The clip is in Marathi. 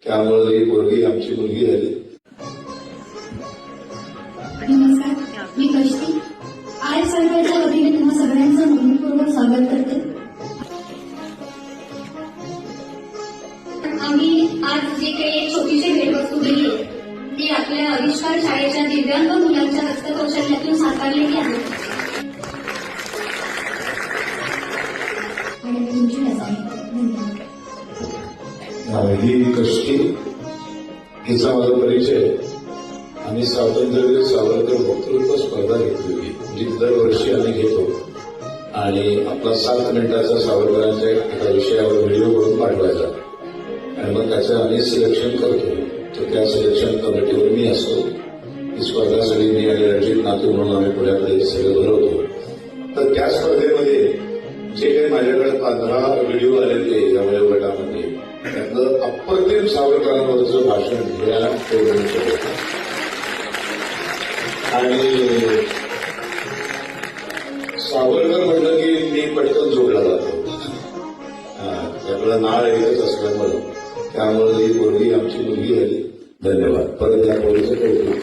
त्यामुळे ही पोरगी आमची मुलगी झाली. नमस्कार, मी कष्टी आय सर्कलच्या वतीने तुम्हा सगळ्यांचं मनपूर्वक स्वागत करते. आम्ही आज जे काही एक छोटीशी भेटवस्तू दिली आहे ती आपल्या आविष्कार शाळेच्या दिव्यांग मुलांच्या हस्तकौशल्यातून साकारलेली आहे आणि तुमची ही कष्टी, हिचा माझा परिचय. आम्ही स्वातंत्र्यवीर सावरकर वक्तृत्व स्पर्धा घेतली होती, जी दरवर्षी आम्ही घेतो आणि आपला 7 मिनिटाचा सावरकरांच्या एका विषयावर व्हिडिओ करून पाठवायचा आणि मग त्याचं आम्ही सिलेक्शन करतो. तर त्या सिलेक्शन कमिटीवर मी असतो. ही स्पर्धा सगळी मी आणि रणजित नातू म्हणून आम्ही पुण्याकडे सगळं भरवतो. तर त्या स्पर्धेमध्ये जे काही माझ्याकडे 15 व्हिडिओ आलेले या वयोगटामध्ये त्यातलं अप्रतिम सावरकरांवरचं भाषण घ्यायला ठेवलं शकत आणि सावरकर म्हटलं की मी पटकन जोडला जातो. त्यामुळे नाळ एकच असल्यामुळे त्यामुळे ही पोरगी आमची मुलगी झाली. धन्यवाद. परत या पोरीचं कौतुक.